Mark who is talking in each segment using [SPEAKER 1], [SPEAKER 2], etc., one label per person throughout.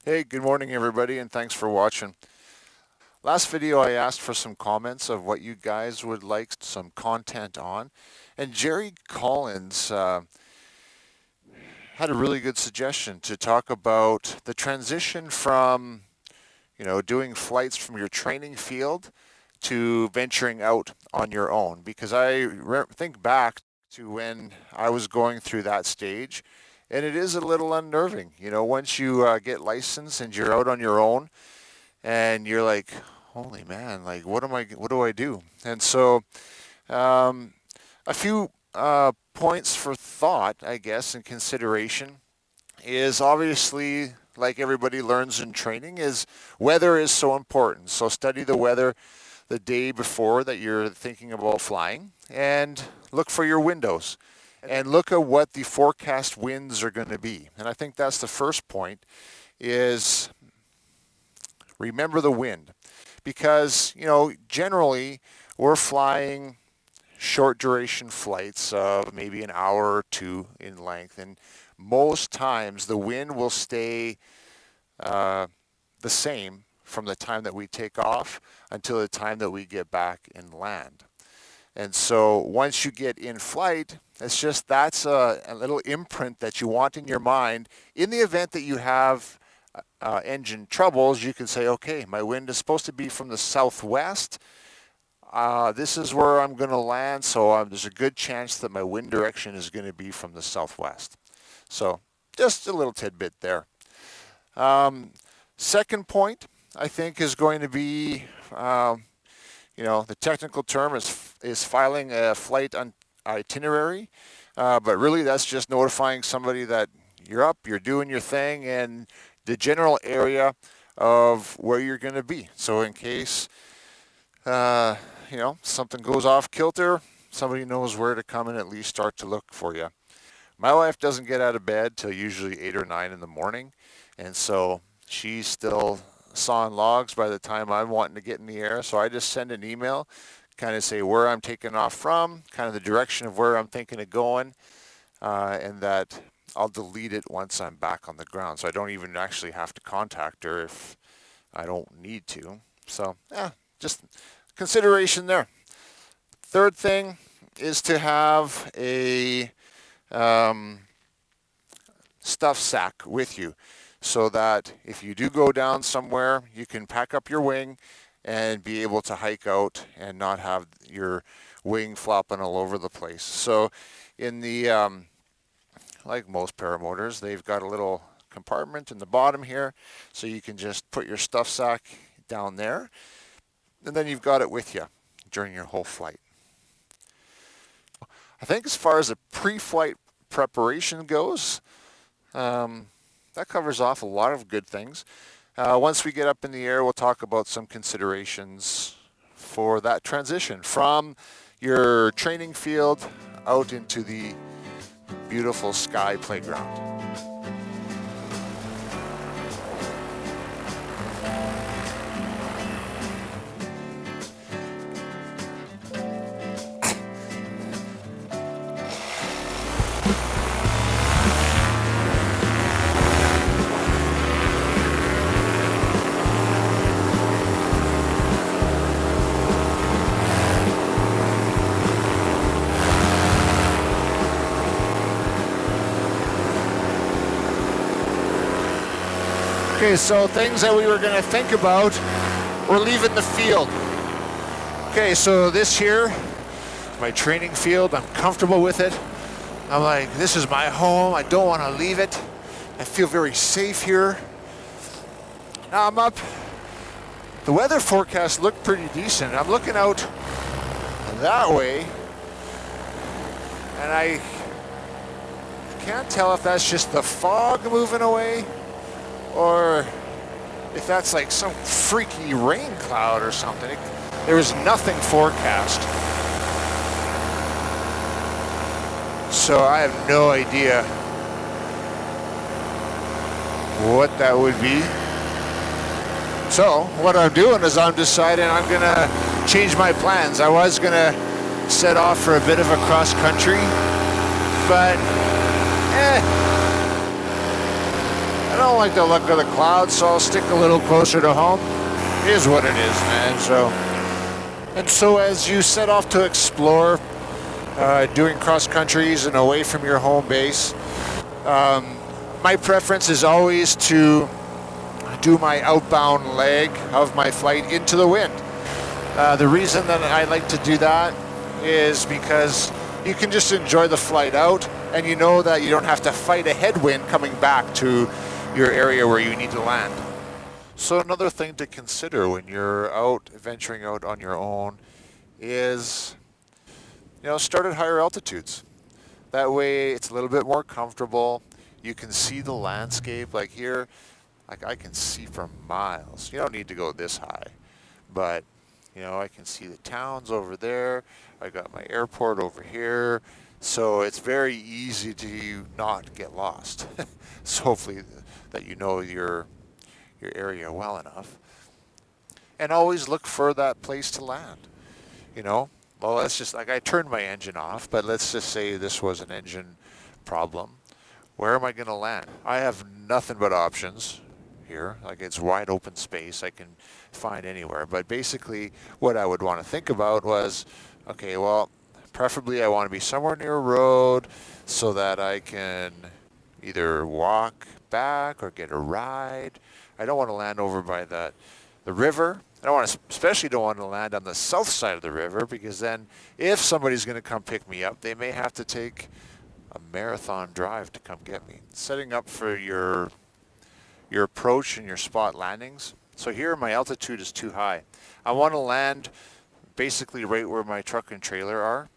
[SPEAKER 1] Hey, good morning everybody, and thanks for watching. Last video I asked for some comments of what you guys would like some content on, and Gerry Collins had a really good suggestion to talk about the transition from, doing flights from your training field to venturing out on your own. Because I think back to when I was going through that stage, and it is a little unnerving. Once you get licensed and you're out on your own, and you're like, holy man, like what do I do? And so um, a few points for thought, I guess, and consideration is obviously, like everybody learns in training, is weather is so important. So study the weather the day before that you're thinking about flying, and look for your windows and look at what the forecast winds are going to be. And I think that's the first point, is remember the wind. Because, generally we're flying short duration flights of maybe an hour or two in length, and most times the wind will stay the same from the time that we take off until the time that we get back and land. And so once you get in flight, that's a little imprint that you want in your mind. In the event that you have engine troubles, you can say, okay, my wind is supposed to be from the southwest. This is where I'm going to land, so there's a good chance that my wind direction is going to be from the southwest. So just a little tidbit there. Second point, I think, is going to be, the technical term is filing a flight itinerary, but really that's just notifying somebody that you're up, you're doing your thing, and the general area of where you're going to be. So in case, something goes off kilter, somebody knows where to come and at least start to look for you. My wife doesn't get out of bed till usually 8 or 9 in the morning, and so she's still sawing logs by the time I'm wanting to get in the air. So I just send an email, kind of say where I'm taking off from, kind of the direction of where I'm thinking of going, and that I'll delete it once I'm back on the ground. So I don't even actually have to contact her if I don't need to. So, just consideration there. Third thing is to have a stuff sack with you, so that if you do go down somewhere, you can pack up your wing and be able to hike out and not have your wing flopping all over the place. So in the, like most paramotors, they've got a little compartment in the bottom here, so you can just put your stuff sack down there, and then you've got it with you during your whole flight. I think as far as the pre-flight preparation goes, that covers off a lot of good things. Once we get up in the air, we'll talk about some considerations for that transition from your training field out into the beautiful sky playground. Okay, so things that we were going to think about, we're leaving the field. Okay, so this here, my training field, I'm comfortable with it. I'm like, this is my home, I don't want to leave it. I feel very safe here. Now I'm up. The weather forecast looked pretty decent. I'm looking out that way, and I can't tell if that's just the fog moving away, or if that's like some freaky rain cloud or something. There was nothing forecast. So I have no idea what that would be. So what I'm doing is I'm deciding I'm gonna change my plans. I was gonna set off for a bit of a cross country, but I don't don't like the look of the clouds, so I'll stick a little closer to home. It is what it is, man. So as you set off to explore, doing cross countries and away from your home base, my preference is always to do my outbound leg of my flight into the wind. The reason that I like to do that is because you can just enjoy the flight out, and you know that you don't have to fight a headwind coming back to your area where you need to land. So another thing to consider when you're out venturing out on your own is, start at higher altitudes. That way it's a little bit more comfortable. You can see the landscape. Like here, I can see for miles. You don't need to go this high, but I can see the towns over there. I got my airport over here, so it's very easy to not get lost. So hopefully that you know your area well enough, and always look for that place to land. Well, let's just, I turned my engine off, but let's just say this was an engine problem. Where am I going to land? I have nothing but options here. It's wide open space. I can find anywhere. But basically what I would want to think about was, okay, well, preferably I want to be somewhere near a road so that I can either walk back or get a ride. I don't want to land over by the river. Especially don't want to land on the south side of the river, because then if somebody's going to come pick me up, they may have to take a marathon drive to come get me. Setting up for your approach and your spot landings. So here my altitude is too high. I want to land basically right where my truck and trailer are.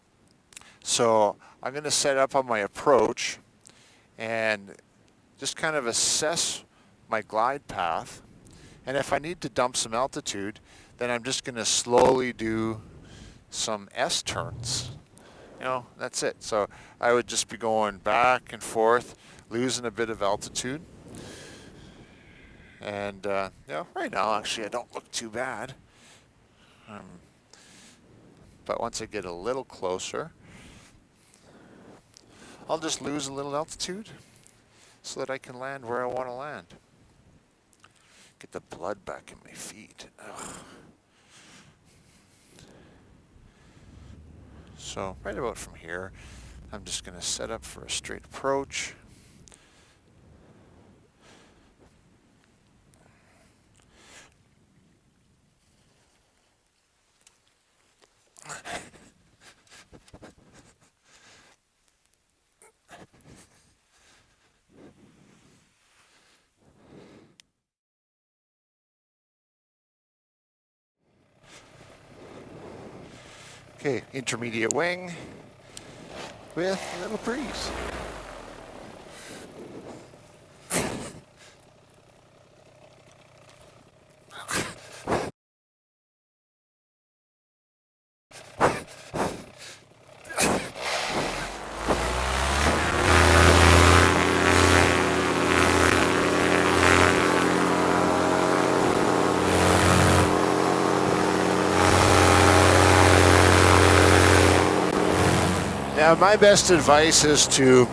[SPEAKER 1] So I'm going to set up on my approach and just kind of assess my glide path. And if I need to dump some altitude, then I'm just going to slowly do some S turns. That's it. So I would just be going back and forth, losing a bit of altitude. And right now, actually, I don't look too bad. But once I get a little closer, I'll just lose a little altitude so that I can land where I want to land. Get the blood back in my feet. Ugh. So right about from here, I'm just going to set up for a straight approach. Okay, intermediate wing with a little breeze. Now, my best advice is to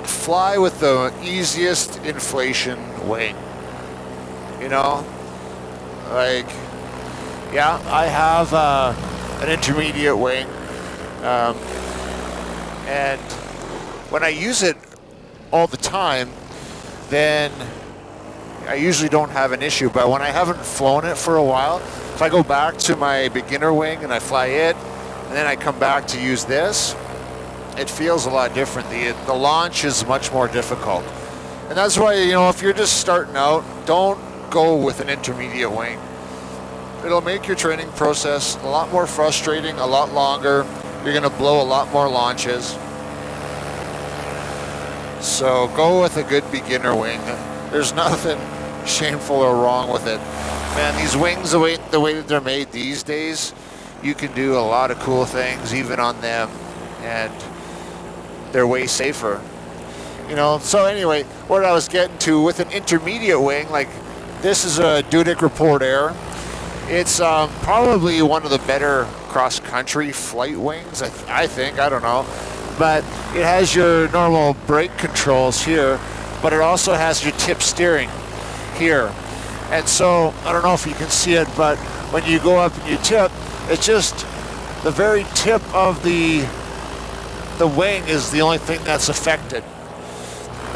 [SPEAKER 1] fly with the easiest inflation wing. I have an intermediate wing, and when I use it all the time, then I usually don't have an issue. But when I haven't flown it for a while, if I go back to my beginner wing and I fly it, and then I come back to use this, it feels a lot different. The launch is much more difficult. And that's why, if you're just starting out, don't go with an intermediate wing. It'll make your training process a lot more frustrating, a lot longer. You're going to blow a lot more launches. So go with a good beginner wing. There's nothing shameful or wrong with it. Man, these wings, the way that they're made these days, you can do a lot of cool things even on them, and they're way safer. So anyway, what I was getting to with an intermediate wing, like this is a Dudek Report Air. It's probably one of the better cross-country flight wings, I think, I don't know. But it has your normal brake controls here, but it also has your tip steering here. And so, I don't know if you can see it, but when you go up and you tip, it's just the very tip of the wing is the only thing that's affected.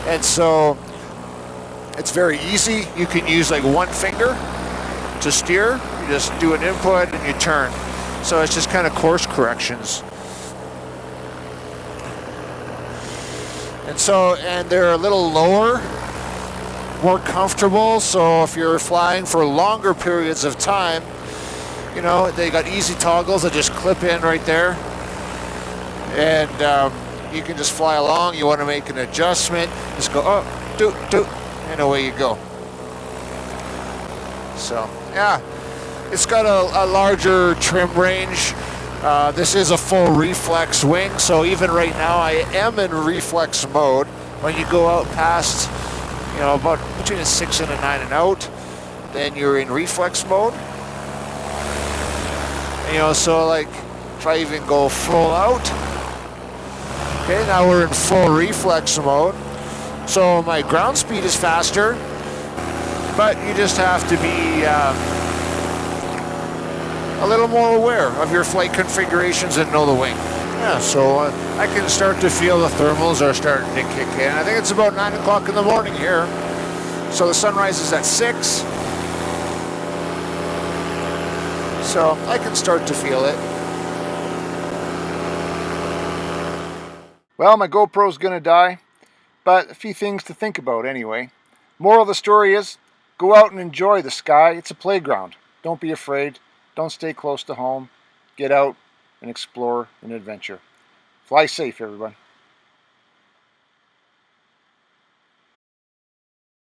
[SPEAKER 1] And so, it's very easy. You can use like one finger to steer. You just do an input and you turn. So it's just kind of course corrections. And they're a little lower, more comfortable. So if you're flying for longer periods of time, you know, they got easy toggles that just clip in right there. And you can just fly along. You want to make an adjustment, just go, oh, do, and away you go. So, yeah, it's got a larger trim range. This is a full reflex wing, so even right now I am in reflex mode. When you go out past, you know, about between a 6 and a 9 and out, then you're in reflex mode. And, you know, so like if I even go full out, okay, now we're in full reflex mode. So my ground speed is faster, but you just have to be a little more aware of your flight configurations and know the wing. Yeah, so I can start to feel the thermals are starting to kick in. I think it's about 9 o'clock in the morning here. So the sunrise is at 6. So I can start to feel it.
[SPEAKER 2] Well, my GoPro's gonna die, but a few things to think about anyway. Moral of the story is, go out and enjoy the sky. It's a playground. Don't be afraid. Don't stay close to home. Get out and explore and adventure. Fly safe, everyone.